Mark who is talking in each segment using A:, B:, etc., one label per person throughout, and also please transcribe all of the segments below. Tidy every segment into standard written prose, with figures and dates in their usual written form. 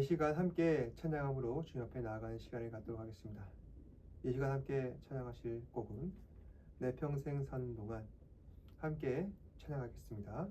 A: 시간 함께 찬양함으로 주님 앞에 나아가는 시간을 갖도록 하겠습니다. 이 시간 함께 찬양하실 곡은 내 평생 산 동안, 함께 찬양하겠습니다.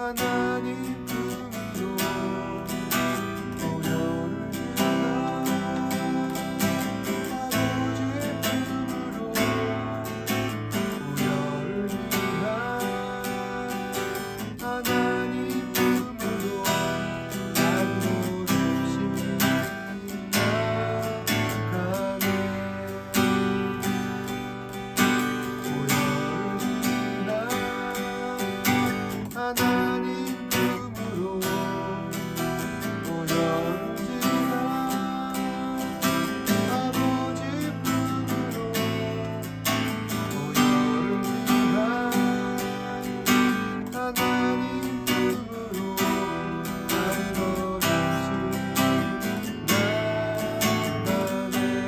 A: 하나님 품으로 보혈을 주나 아버지의 품으로 보혈을 주나 하나님 품으로 난 모습심이 나가네 보혈을 주나 하나님 품으로 보혈을 주나 아버지 품으로 보혈을 주나 하나님 품으로 날 버리시 나가네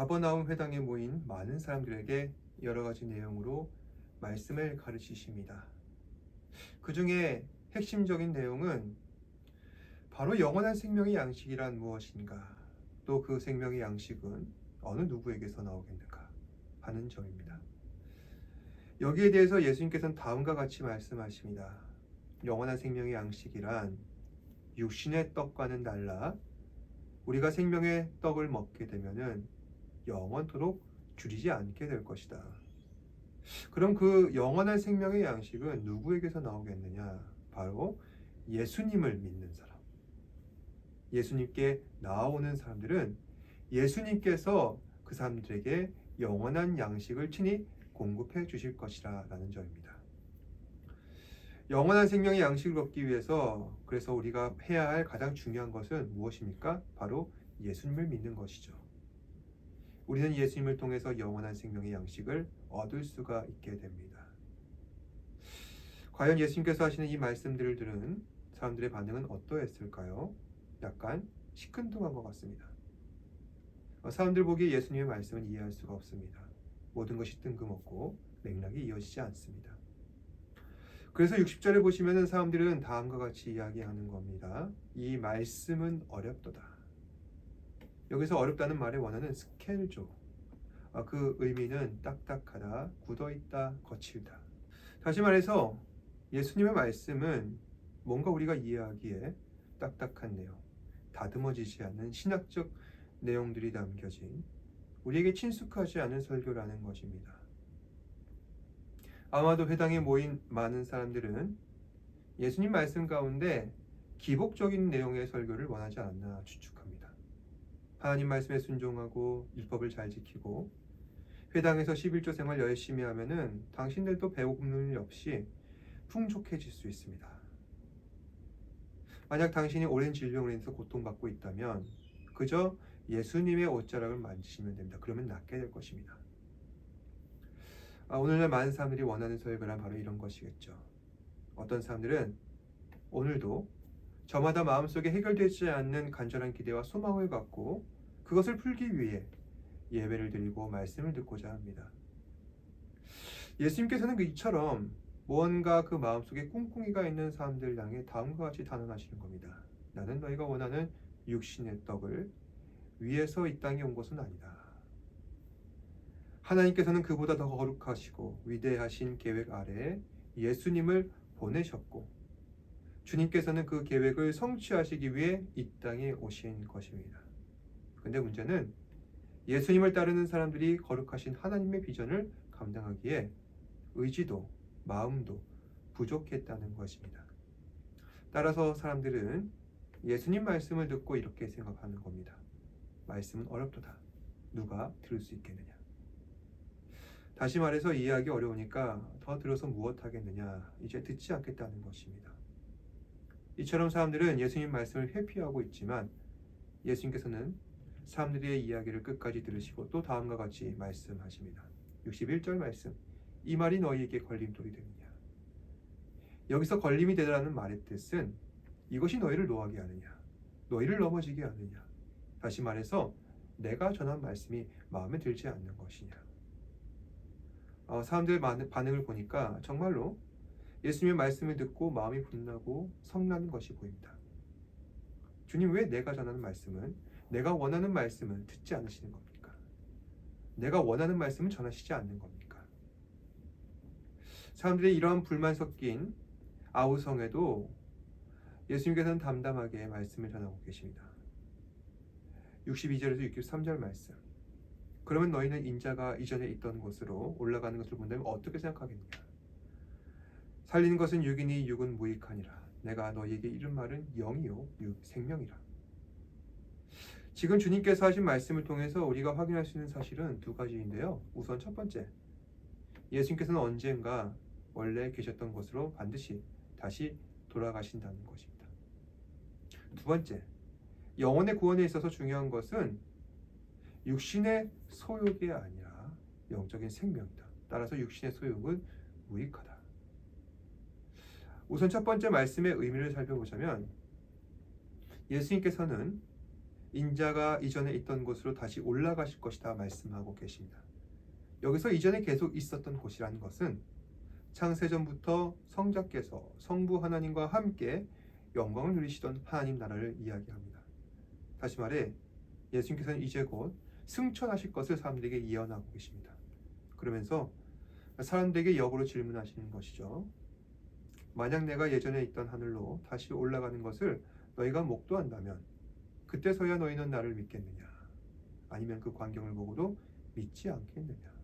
A: 가버나움 회당에 모인 많은 사람들에게 여러 가지 내용으로 말씀을 가르치십니다. 그 중에 핵심적인 내용은 바로 영원한 생명의 양식이란 무엇인가, 또 그 생명의 양식은 어느 누구에게서 나오겠는가 하는 점입니다. 여기에 대해서 예수님께서는 다음과 같이 말씀하십니다. 영원한 생명의 양식이란 육신의 떡과는 달라 우리가 생명의 떡을 먹게 되면은 영원토록 줄이지 않게 될 것이다. 그럼 그 영원한 생명의 양식은 누구에게서 나오겠느냐? 바로 예수님을 믿는 사람. 예수님께 나아오는 사람들은 예수님께서 그 사람들에게 영원한 양식을 친히 공급해 주실 것이라 라는 점입니다. 영원한 생명의 양식을 얻기 위해서 그래서 우리가 해야 할 가장 중요한 것은 무엇입니까? 바로 예수님을 믿는 것이죠. 우리는 예수님을 통해서 영원한 생명의 양식을 얻을 수가 있게 됩니다. 과연 예수님께서 하시는 이 말씀들을 들은 사람들의 반응은 어떠했을까요? 약간 시큰둥한 것 같습니다. 사람들 보기에 예수님의 말씀은 이해할 수가 없습니다. 모든 것이 뜬금없고 맥락이 이어지지 않습니다. 그래서 60절에 보시면 사람들은 다음과 같이 이야기하는 겁니다. 이 말씀은 어렵도다. 여기서 어렵다는 말의 원어는 스켈조. 그 의미는 딱딱하다, 굳어있다, 거칠다. 다시 말해서 예수님의 말씀은 뭔가 우리가 이해하기에 딱딱한 내용, 다듬어지지 않는 신학적 내용들이 담겨진 우리에게 친숙하지 않은 설교라는 것입니다. 아마도 회당에 모인 많은 사람들은 예수님 말씀 가운데 기복적인 내용의 설교를 원하지 않나 추측합니다. 하나님 말씀에 순종하고 율법을 잘 지키고 회당에서 11조 생활 열심히 하면은 당신들도 배고픔 일 없이 풍족해질 수 있습니다. 만약 당신이 오랜 질병으로 인해서 고통받고 있다면 그저 예수님의 옷자락을 만지시면 됩니다. 그러면 낫게 될 것입니다. 오늘날 많은 사람들이 원하는 설교란 바로 이런 것이겠죠. 어떤 사람들은 오늘도 저마다 마음속에 해결되지 않는 간절한 기대와 소망을 갖고 그것을 풀기 위해 예배를 드리고 말씀을 듣고자 합니다. 예수님께서는 이처럼 무언가 그 마음속에 꿍꿍이가 있는 사람들 향해 다음과 같이 단언하시는 겁니다. 나는 너희가 원하는 육신의 떡을 위해서 이 땅에 온 것은 아니다. 하나님께서는 그보다 더 거룩하시고 위대하신 계획 아래에 예수님을 보내셨고 주님께서는 그 계획을 성취하시기 위해 이 땅에 오신 것입니다. 근데 문제는 예수님을 따르는 사람들이 거룩하신 하나님의 비전을 감당하기에 의지도 마음도 부족했다는 것입니다. 따라서 사람들은 예수님 말씀을 듣고 이렇게 생각하는 겁니다. 말씀은 어렵도다. 누가 들을 수 있겠느냐. 다시 말해서 이해하기 어려우니까 더 들어서 무엇하겠느냐. 이제 듣지 않겠다는 것입니다. 이처럼 사람들은 예수님 말씀을 회피하고 있지만 예수님께서는 사람들의 이야기를 끝까지 들으시고 또 다음과 같이 말씀하십니다. 61절 말씀. 이 말이 너희에게 걸림돌이 되느냐. 여기서 걸림이 되라는 말의 뜻은 이것이 너희를 노하게 하느냐. 너희를 넘어지게 하느냐. 다시 말해서 내가 전한 말씀이 마음에 들지 않는 것이냐. 사람들의 반응을 보니까 정말로 예수님의 말씀을 듣고 마음이 분나고 성나는 것이 보입니다. 주님, 왜 내가 전하는 말씀은 내가 원하는 말씀은 듣지 않으시는 겁니까? 내가 원하는 말씀은 전하시지 않는 겁니까? 사람들의 이러한 불만 섞인 아우성에도 예수님께서는 담담하게 말씀을 전하고 계십니다. 62절에서 63절 말씀. 그러면 너희는 인자가 이전에 있던 곳으로 올라가는 것을 본다면 어떻게 생각하겠느냐? 살리는 것은 육이니 육은 무익하니라. 내가 너희에게 이른 말은 영이요 육 생명이라. 지금 주님께서 하신 말씀을 통해서 우리가 확인할 수 있는 사실은 두 가지인데요. 우선 첫 번째, 예수님께서는 언젠가 원래 계셨던 곳으로 반드시 다시 돌아가신다는 것입니다. 두 번째, 영혼의 구원에 있어서 중요한 것은 육신의 소욕이 아니라 영적인 생명이다. 따라서 육신의 소욕은 무익하다. 우선 첫 번째 말씀의 의미를 살펴보자면 예수님께서는 인자가 이전에 있던 곳으로 다시 올라가실 것이다 말씀하고 계십니다. 여기서 이전에 계속 있었던 곳이라는 것은 창세전부터 성자께서 성부 하나님과 함께 영광을 누리시던 하나님 나라를 이야기합니다. 다시 말해 예수님께서는 이제 곧 승천하실 것을 사람들에게 예언하고 계십니다. 그러면서 사람들에게 역으로 질문하시는 것이죠. 만약 내가 예전에 있던 하늘로 다시 올라가는 것을 너희가 목도한다면 그때서야 너희는 나를 믿겠느냐? 아니면 그 광경을 보고도 믿지 않겠느냐?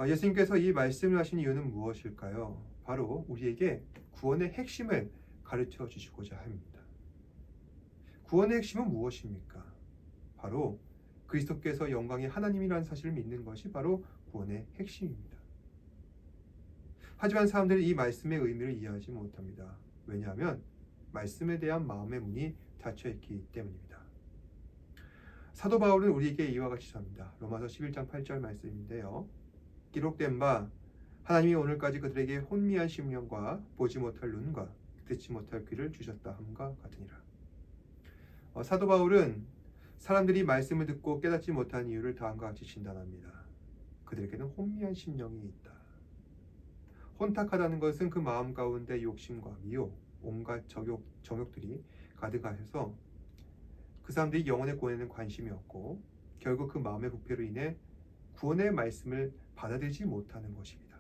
A: 예수님께서 이 말씀을 하신 이유는 무엇일까요? 바로 우리에게 구원의 핵심을 가르쳐 주시고자 합니다. 구원의 핵심은 무엇입니까? 바로 그리스도께서 영광의 하나님이라는 사실을 믿는 것이 바로 구원의 핵심입니다. 하지만 사람들이 이 말씀의 의미를 이해하지 못합니다. 왜냐하면 말씀에 대한 마음의 문이 닫혀있기 때문입니다. 사도 바울은 우리에게 이와 같이 전합니다. 로마서 11장 8절 말씀인데요. 기록된 바 하나님이 오늘까지 그들에게 혼미한 심령과 보지 못할 눈과 듣지 못할 귀를 주셨다 함과 같으니라. 사도 바울은 사람들이 말씀을 듣고 깨닫지 못한 이유를 다음과 같이 진단합니다. 그들에게는 혼미한 심령이 있다. 혼탁하다는 것은 그 마음 가운데 욕심과 미혹, 온갖 정욕들이 가득하셔서 그 사람들이 영혼의 구원에는 관심이 없고 결국 그 마음의 부패로 인해 구원의 말씀을 받아들이지 못하는 것입니다.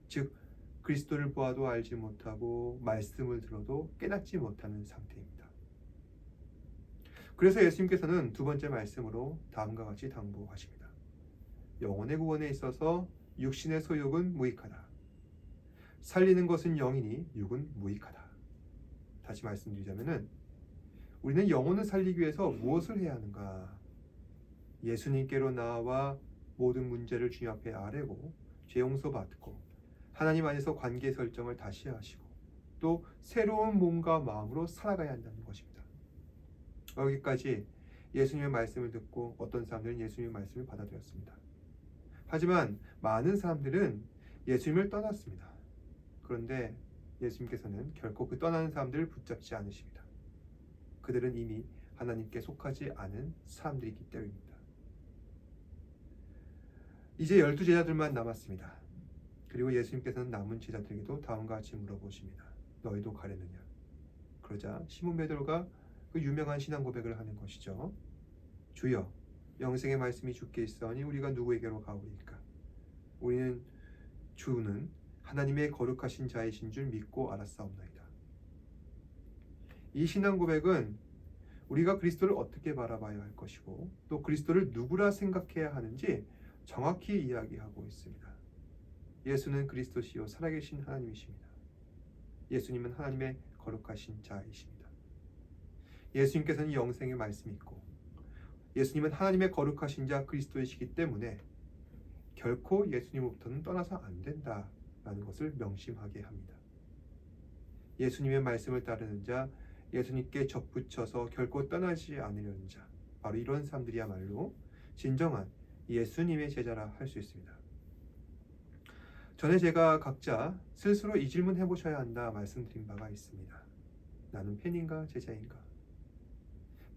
A: 즉 그리스도를 보아도 알지 못하고 말씀을 들어도 깨닫지 못하는 상태입니다. 그래서 예수님께서는 두 번째 말씀으로 다음과 같이 당부하십니다. 영혼의 구원에 있어서 육신의 소욕은 무익하다. 살리는 것은 영이니 육은 무익하다. 다시 말씀드리자면은 우리는 영혼을 살리기 위해서 무엇을 해야 하는가? 예수님께로 나와 모든 문제를 주님 앞에 아뢰고 죄 용서받고 하나님 안에서 관계 설정을 다시 하시고 또 새로운 몸과 마음으로 살아가야 한다는 것입니다. 여기까지 예수님의 말씀을 듣고 어떤 사람들은 예수님의 말씀을 받아들였습니다. 하지만 많은 사람들은 예수님을 떠났습니다. 그런데 예수님께서는 결코 그 떠나는 사람들을 붙잡지 않으십니다. 그들은 이미 하나님께 속하지 않은 사람들이기 때문입니다. 이제 12제자들만 남았습니다. 그리고 예수님께서는 남은 제자들에게도 다음과 같이 물어보십니다. 너희도 가려느냐? 그러자 시몬 베드로가 그 유명한 신앙 고백을 하는 것이죠. 주여, 영생의 말씀이 주께 있사오니 우리가 누구에게로 가오리이까? 우리는 주는 하나님의 거룩하신 자이신 줄 믿고 알았사옵나이다. 이 신앙 고백은 우리가 그리스도를 어떻게 바라봐야 할 것이고 또 그리스도를 누구라 생각해야 하는지 정확히 이야기하고 있습니다. 예수는 그리스도시요 살아계신 하나님이십니다. 예수님은 하나님의 거룩하신 자이십니다. 예수님께서는 영생의 말씀이 있고 예수님은 하나님의 거룩하신 자 그리스도이시기 때문에 결코 예수님으로부터는 떠나서 안 된다라는 것을 명심하게 합니다. 예수님의 말씀을 따르는 자, 예수님께 접붙여서 결코 떠나지 않으려는 자, 바로 이런 사람들이야말로 진정한 예수님의 제자라 할 수 있습니다. 전에 제가 각자 스스로 이 질문 해보셔야 한다 말씀드린 바가 있습니다. 나는 팬인가 제자인가?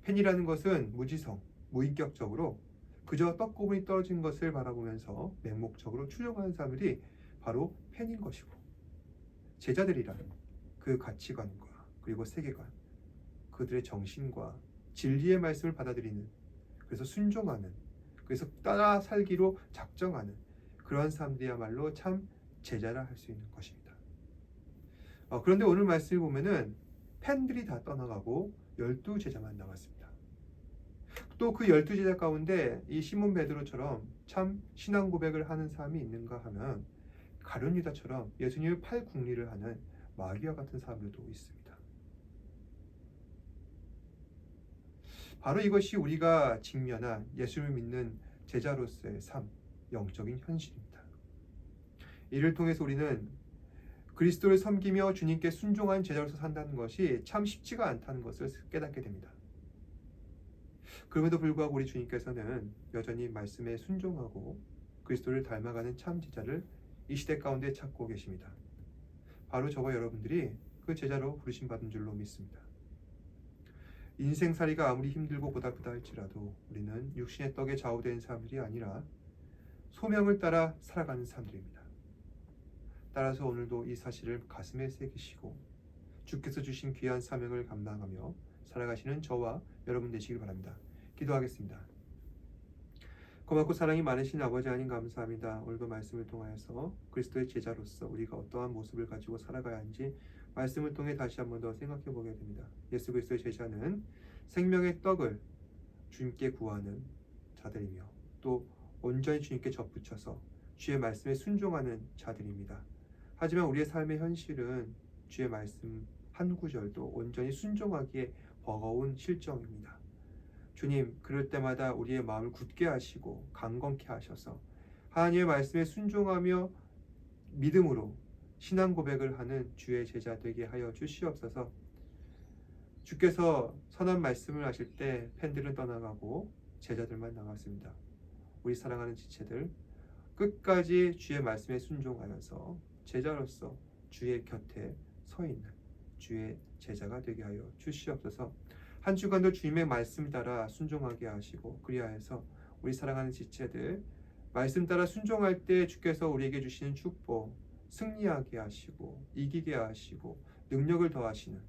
A: 팬이라는 것은 무지성, 무인격적으로 그저 떡고물이 떨어진 것을 바라보면서 맹목적으로 추종하는 사람들이 바로 팬인 것이고, 제자들이란 그 가치관과 그리고 세계관, 그들의 정신과 진리의 말씀을 받아들이는, 그래서 순종하는, 그래서 따라 살기로 작정하는 그러한 사람들이야말로 참 제자라 할 수 있는 것입니다. 그런데 오늘 말씀을 보면은 팬들이 다 떠나가고 12제자만 남았습니다. 또 그 12제자 가운데 이 시몬 베드로처럼 참 신앙 고백을 하는 사람이 있는가 하면 가룟 유다처럼 예수님을 팔국리를 하는 마귀와 같은 사람들도 있습니다. 바로 이것이 우리가 직면한 예수를 믿는 제자로서의 삶, 영적인 현실입니다. 이를 통해서 우리는 그리스도를 섬기며 주님께 순종한 제자로서 산다는 것이 참 쉽지가 않다는 것을 깨닫게 됩니다. 그럼에도 불구하고 우리 주님께서는 여전히 말씀에 순종하고 그리스도를 닮아가는 참 제자를 이 시대 가운데 찾고 계십니다. 바로 저와 여러분들이 그 제자로 부르심받은 줄로 믿습니다. 인생살이가 아무리 힘들고 고달프다 할지라도 우리는 육신의 떡에 좌우된 사람들이 아니라 소명을 따라 살아가는 사람들입니다. 따라서 오늘도 이 사실을 가슴에 새기시고 주께서 주신 귀한 사명을 감당하며 살아가시는 저와 여러분 되시길 바랍니다. 기도하겠습니다. 고맙고 사랑이 많으신 아버지 하나님 감사합니다. 오늘도 말씀을 통하여서 그리스도의 제자로서 우리가 어떠한 모습을 가지고 살아가야 하는지 말씀을 통해 다시 한 번 더 생각해 보게 됩니다. 예수 그리스도의 제자는 생명의 떡을 주님께 구하는 자들이며 또 온전히 주님께 접붙여서 주의 말씀에 순종하는 자들입니다. 하지만 우리의 삶의 현실은 주의 말씀 한 구절도 온전히 순종하기에 버거운 실정입니다. 주님, 그럴 때마다 우리의 마음을 굳게 하시고 강건케 하셔서 하나님의 말씀에 순종하며 믿음으로 신앙 고백을 하는 주의 제자 되게 하여 주시옵소서. 주께서 선한 말씀을 하실 때 팬들은 떠나가고 제자들만 남았습니다. 우리 사랑하는 지체들 끝까지 주의 말씀에 순종하여서 제자로서 주의 곁에 서 있는 주의 제자가 되게 하여 주시옵소서. 한 주간도 주님의 말씀 따라 순종하게 하시고 그리하여서 우리 사랑하는 지체들 말씀 따라 순종할 때 주께서 우리에게 주시는 축복, 승리하게 하시고 이기게 하시고 능력을 더하시는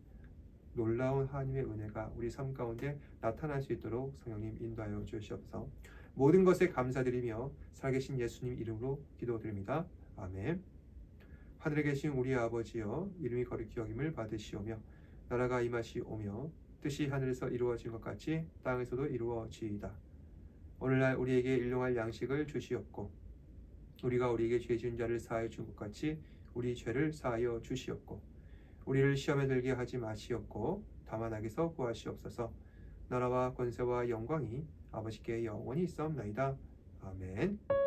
A: 놀라운 하나님의 은혜가 우리 삶 가운데 나타날 수 있도록 성령님 인도하여 주시옵소서. 모든 것에 감사드리며 살아계신 예수님 이름으로 기도드립니다. 아멘. 하늘에 계신 우리 아버지여, 이름이 거룩히 여김을 받으시오며 나라가 임하시오며 뜻이 하늘에서 이루어진 것 같이 땅에서도 이루어지이다. 오늘날 우리에게 일용할 양식을 주시옵고 우리가 우리에게 죄 지은 자를 사하여 준 것 같이 우리 죄를 사하여 주시옵고 우리를 시험에 들게 하지 마시옵고 다만 악에서 구하시옵소서. 나라와 권세와 영광이 아버지께 영원히 있사옵나이다. 아멘.